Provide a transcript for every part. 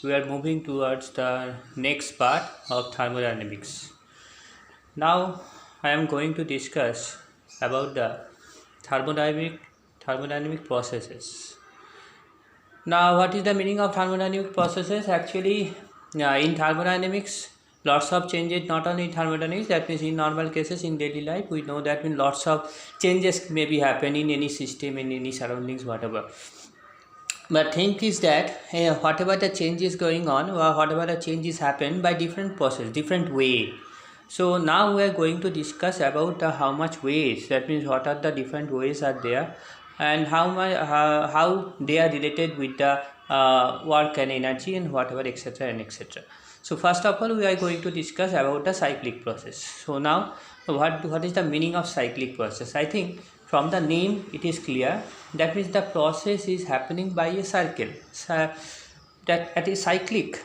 we are moving towards the next part of thermodynamics. Now, I am going to discuss about the thermodynamic processes. Now, what is the meaning of thermodynamic processes? Actually, in thermodynamics, lots of changes, not only in thermodynamics, that means in normal cases in daily life, we know that when lots of changes may be happen in any system, in any surroundings, whatever. But thing is that whatever the change is going on or whatever the changes happen by different process, different way. So now we are going to discuss about how much ways, that means what are the different ways are there and how they are related with the work and energy and whatever etc and etc. So first of all we are going to discuss about the cyclic process. So now what is the meaning of cyclic process? I think from the name it is clear, that means the process is happening by a circle, so that is cyclic,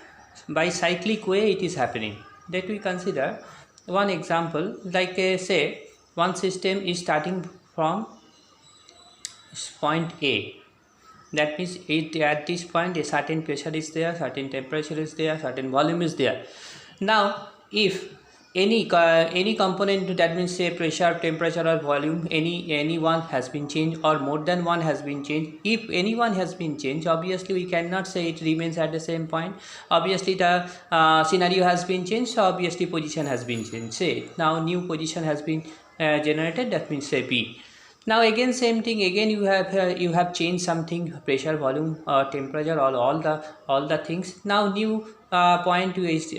by cyclic way it is happening. That we consider one example, like say one system is starting from point A. That means at this point a certain pressure is there, certain temperature is there, certain volume is there. Now if any component, that means say pressure, temperature or volume, any one has been changed or more than one has been changed. If any one has been changed, obviously we cannot say it remains at the same point. Obviously the scenario has been changed, so obviously position has been changed. Say now new position has been generated, that means say B. Now again same thing, again you have changed something, pressure, volume, temperature, all the things. Now new point is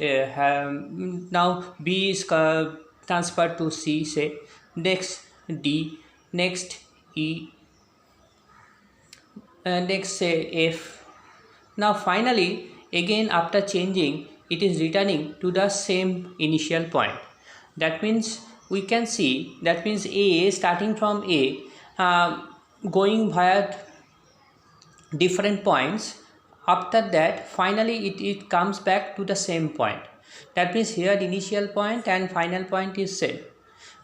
now B is transferred to C, say next D, next E, next say F. Now finally again after changing it is returning to the same initial point. That means we can see, that means A, starting from A, going via different points. After that finally it comes back to the same point. That means here the initial point and final point is same,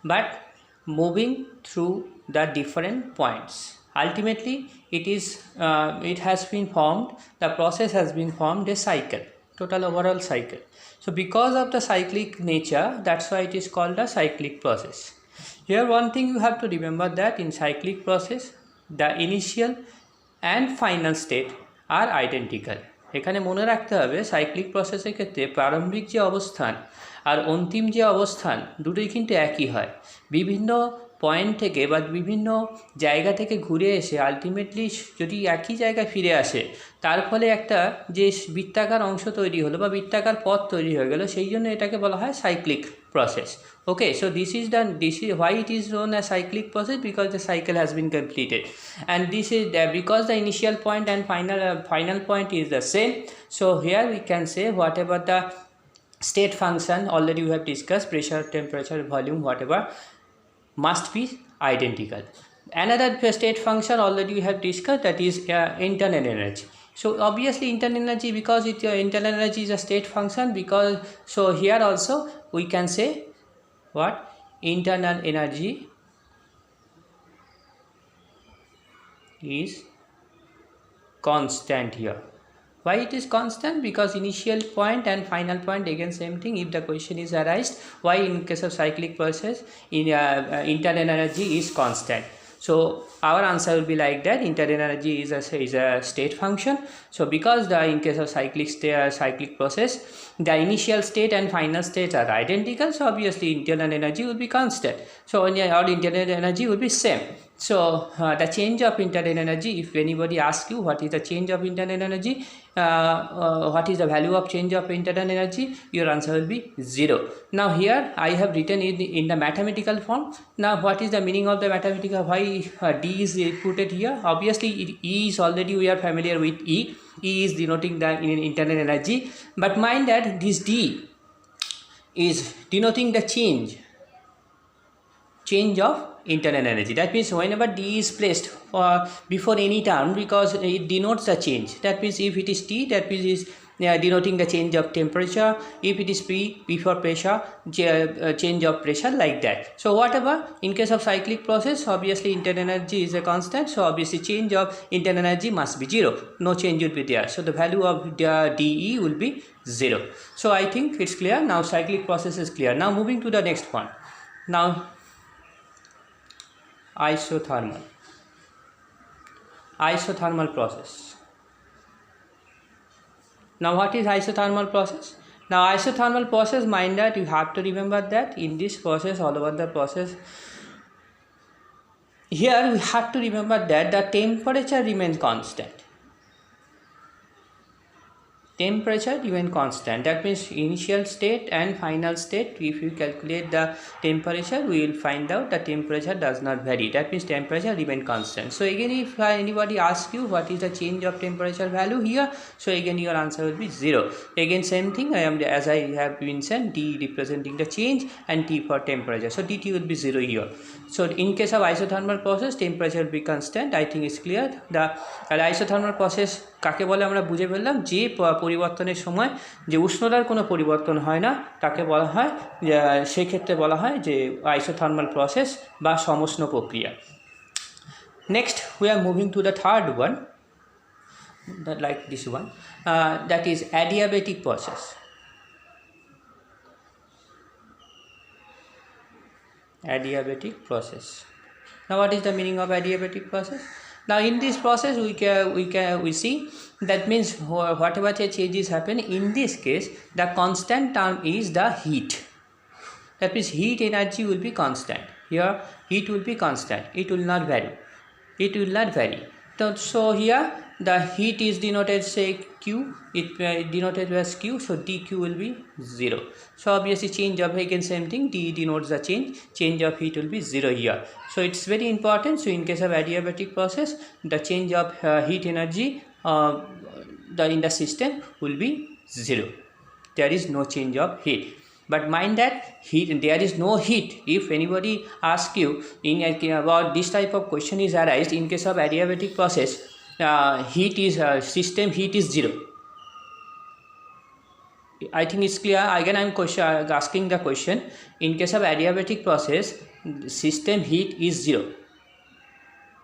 but moving through the different points. Ultimately it has been formed, the process has been formed a cycle, total overall cycle. So because of the cyclic nature, that's why it is called a cyclic process. Here one thing you have to remember, that in cyclic process the initial and final state are identical. এখানে মনে রাখতে হবে cyclic প্রসেসের ক্ষেত্রে প্রারম্ভিক যে অবস্থান আর অন্তিম যে অবস্থান দুটোই কিন্তু একই হয়। বিভিন্ন পয়েন্ট থেকে বা বিভিন্ন জায়গা থেকে ঘুরে এসে আলটিমেটলি যদি একই জায়গায় ফিরে আসে, তার ফলে একটা যে বৃত্তাকার অংশ তৈরি হলো বা বৃত্তাকার পথ তৈরি হয়ে গেল, সেই জন্য এটাকে বলা হয় cyclic process. Okay, so this is why it is known as cyclic process, because the cycle has been completed, and this is because the initial point and final point is the same. So here we can say whatever the state function already we have discussed, pressure, temperature, volume, whatever, must be identical. Another state function already we have discussed, that is internal energy. So obviously internal energy, because internal energy is a state function, because so here also we can say what internal energy is constant here. Why it is constant? Because initial point and final point again same thing. If the question is arised, why in case of cyclic process internal energy is constant, so our answer will be like that, internal energy is a state function. So because in case of cyclic process the initial state and final state are identical, so obviously internal energy will be constant, so our internal energy will be same. So the change of internal energy, if anybody asks you what is the change of internal energy, what is the value of change of internal energy, your answer will be 0. Now here I have written it in the mathematical form. Now what is the meaning of the mathematical, why D is put it here? Obviously E is already, we are familiar with E is denoting the internal energy, but mind that this D is denoting the change of internal energy. That means whenever D is placed before any term, because it denotes the change. That means if it is T, that means is denoting the change of temperature. If it is P, before pressure, change of pressure, like that. So whatever, in case of cyclic process, obviously internal energy is a constant, so obviously change of internal energy must be 0. No change will be there. So the value of the dE will be 0. So I think it's clear. Now cyclic process is clear. Now moving to the next one. Now isothermal process. Now what is isothermal process? Now isothermal process, mind that you have to remember that in this process, all over the process, here we have to remember that the temperature remains constant. Temperature remains constant. That means initial state and final state, if you calculate the temperature, we will find out the temperature does not vary. That means temperature remains constant. So again, if anybody asks you what is the change of temperature value here, so again your answer will be 0. Again same thing, as I have mentioned, D representing the change and T for temperature. So dt will be 0 here. So in case of isothermal process, temperature will be constant. I think it's clear. The isothermal process কাকে বলে আমরা বুঝে ফেললাম, যে পরিবর্তনের সময় যে উষ্ণতার কোনো পরিবর্তন হয় না, তাকে বলা হয়, সেই ক্ষেত্রে বলা হয় যে আইসোথার্মাল প্রসেস বা সমুষ্ণ প্রক্রিয়া। Next we are moving to the third one, that like this one, that is adiabatic process. Adiabatic process. Now what is the meaning of adiabatic process? Now in this process we see that means whatever changes happen, in this case the constant term is the heat. That means heat energy will be constant. Here heat will be constant, it will not vary. So here the heat is denoted, say Q, it denoted as Q, so dQ will be 0. So obviously change of, again same thing, D denotes the change of heat will be 0 here. So it's very important. So in case of adiabatic process, the change of heat energy in the system will be 0. There is no change of heat. But mind that there is no heat. If anybody asks you about this type of question is arised in case of adiabatic process, system heat is 0. I think it's clear. Again I'm asking the question, in case of adiabatic process, system heat is 0.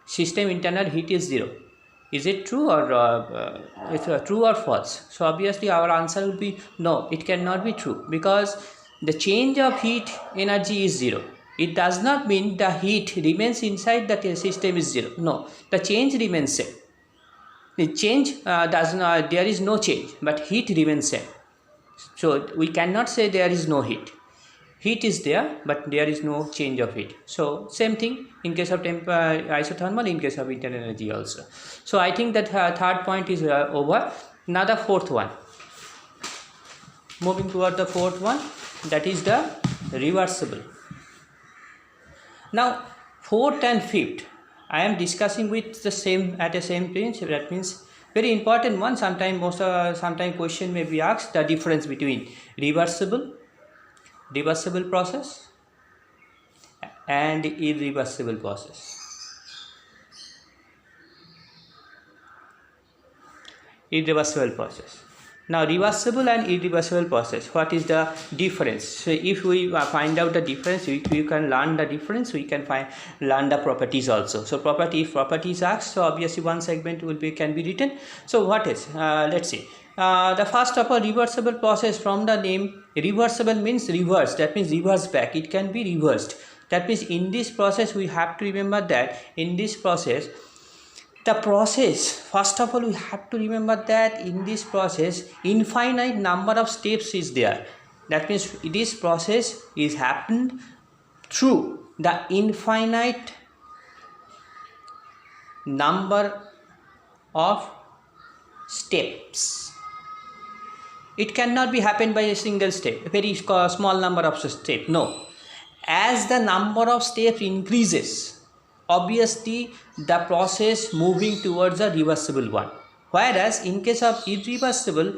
System internal heat is 0. Is it true or true or false? So obviously our answer will be no, it cannot be true, because the change of heat energy is 0. It does not mean the heat remains inside the system is 0. No, the change remains same. The change there is no change, but heat remains same. So we cannot say there is no heat. Heat is there, but there is no change of heat. So same thing in case of isothermal, in case of internal energy also. So I think that third point is over. Now the fourth one. Moving toward the fourth one, that is the reversible. Now fourth and fifth I am discussing with the same principle. That means very important one. Sometime question may be asked, the difference between reversible process and irreversible process. Irreversible process. Now reversible and irreversible process, what is the difference? So if we find out the difference, we can learn the difference, we can learn the properties also. So if properties asked, so obviously one segment can be written. So what is, let's see, the first of all, reversible process, from the name reversible means reverse, that means reverse back, it can be reversed. That means in this process we have to remember that in this process, first of all we have to remember that in this process infinite number of steps is there. That means this process is happened through the infinite number of steps. It cannot be happened by a single step, a very small number of steps. No, as the number of steps increases, obviously the process moving towards a reversible one. Whereas in case of irreversible,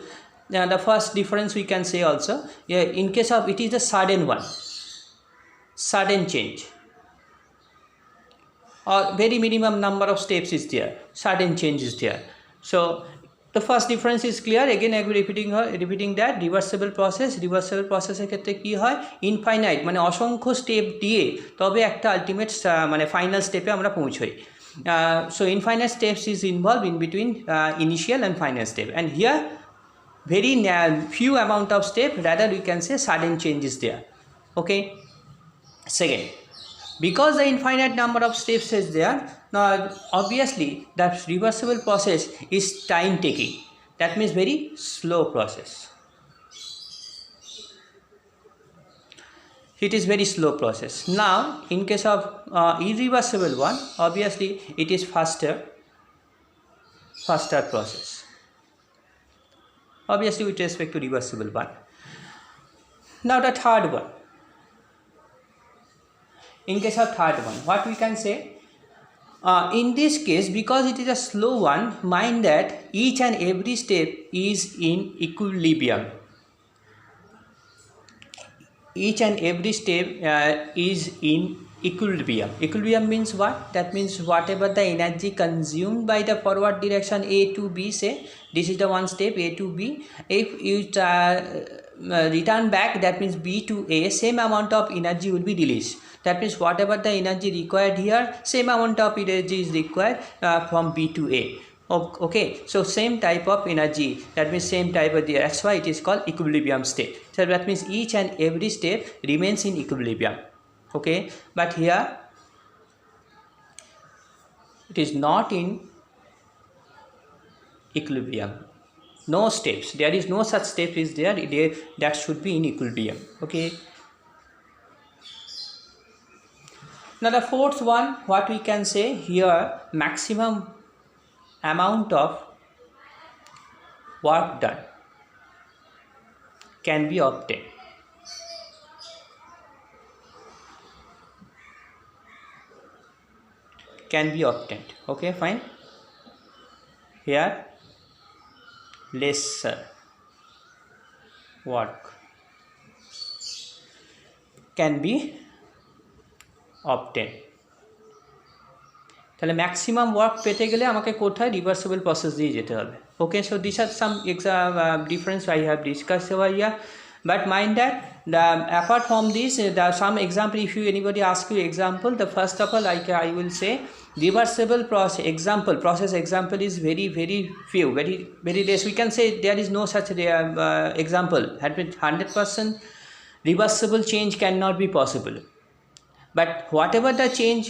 the first difference we can say also, in case of it is a sudden change. or very minimum number of steps is there, certain change is there. So the first difference is clear. Again I will repeating that reversible process এর ক্ষেত্রে কি হয়, infinite মানে অসংখ্য step দিয়ে তবে একটা ultimate মানে ফাইনাল স্টেপে আমরা পৌঁছই. So infinite steps is involved in between initial and final step, and here very few amount of step, rather we can say sudden changes there. Okay. Second, because the infinite number of steps is there, now obviously that reversible process is time taking, that means very slow process. It is very slow process. Now in case of irreversible one, obviously it is faster process, obviously with respect to reversible one. Now the third one, in case of third one, what we can say, in this case, because it is a slow one, mind that each and every step is in equilibrium. Each and every step is in equilibrium. Equilibrium means what? That means whatever the energy consumed by the forward direction A to B, say this is the one step A to B, if you return back, that means B to A, same amount of energy will be released. That means whatever the energy required here, same amount of energy is required from B to A. Okay, so same type of energy, that means same type of, that's why it is called equilibrium state. So that means each and every step remains in equilibrium. Okay, but here it is not in equilibrium. No steps, there is no such step is there, that should be in equilibrium. Okay. Now the fourth one, what we can say here, maximum amount of work done can be obtained. Okay, fine. Here lesser work can be obtained. তাহলে maximum work পেতে গেলে আমাকে কোথায় reversible process দিয়ে যেতে হবে. Okay, so this are some difference I have discussed over here, but mind that apart from this, there are some example. If you anybody ask you example, the first of all I will say reversible process example is very few, very less. We can say there is no such example. 100% reversible change cannot be possible. But whatever the change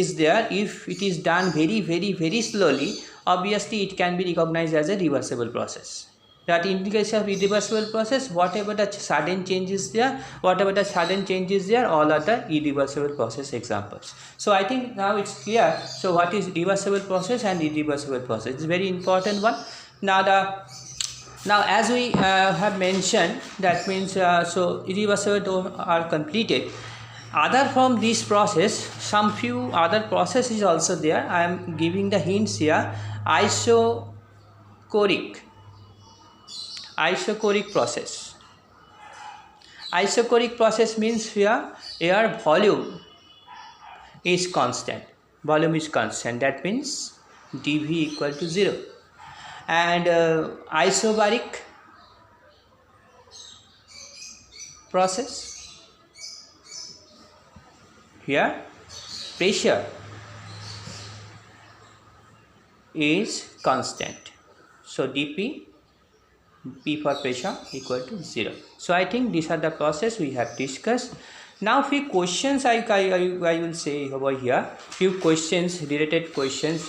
is there, if it is done very slowly, obviously it can be recognized as a reversible process. That in the case of irreversible process, whatever the sudden change is there, all are the irreversible process examples. So I think now it's clear. So what is reversible process and irreversible process? It's a very important one. Now as we have mentioned, that means so irreversible are completed. Other from this process, some few other process is also there. I am giving the hints here. Isochoric process. Isochoric process means here air volume is constant. That means dV equal to 0. And isobaric process, here pressure is constant, so dP, P for pressure, equal to 0. So I think these are the process we have discussed. Now few questions I will say over here, few related questions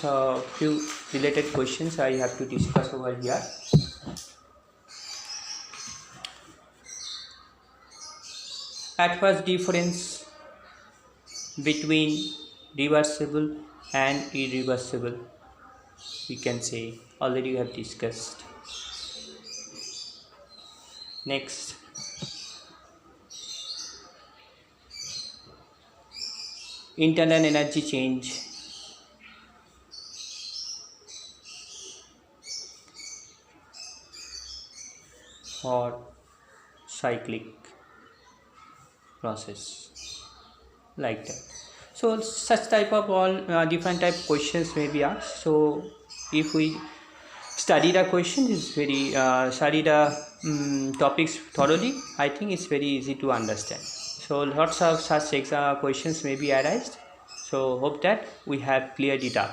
I have to discuss over here. At first, difference between reversible and irreversible, we can say already we have discussed. Next, internal energy change, or cyclic process, like that. So such type of all different type questions may be asked. So if we study the question, is very study the topics thoroughly, I think it's very easy to understand. So lots of such questions may be arised. So hope that we have cleared it up.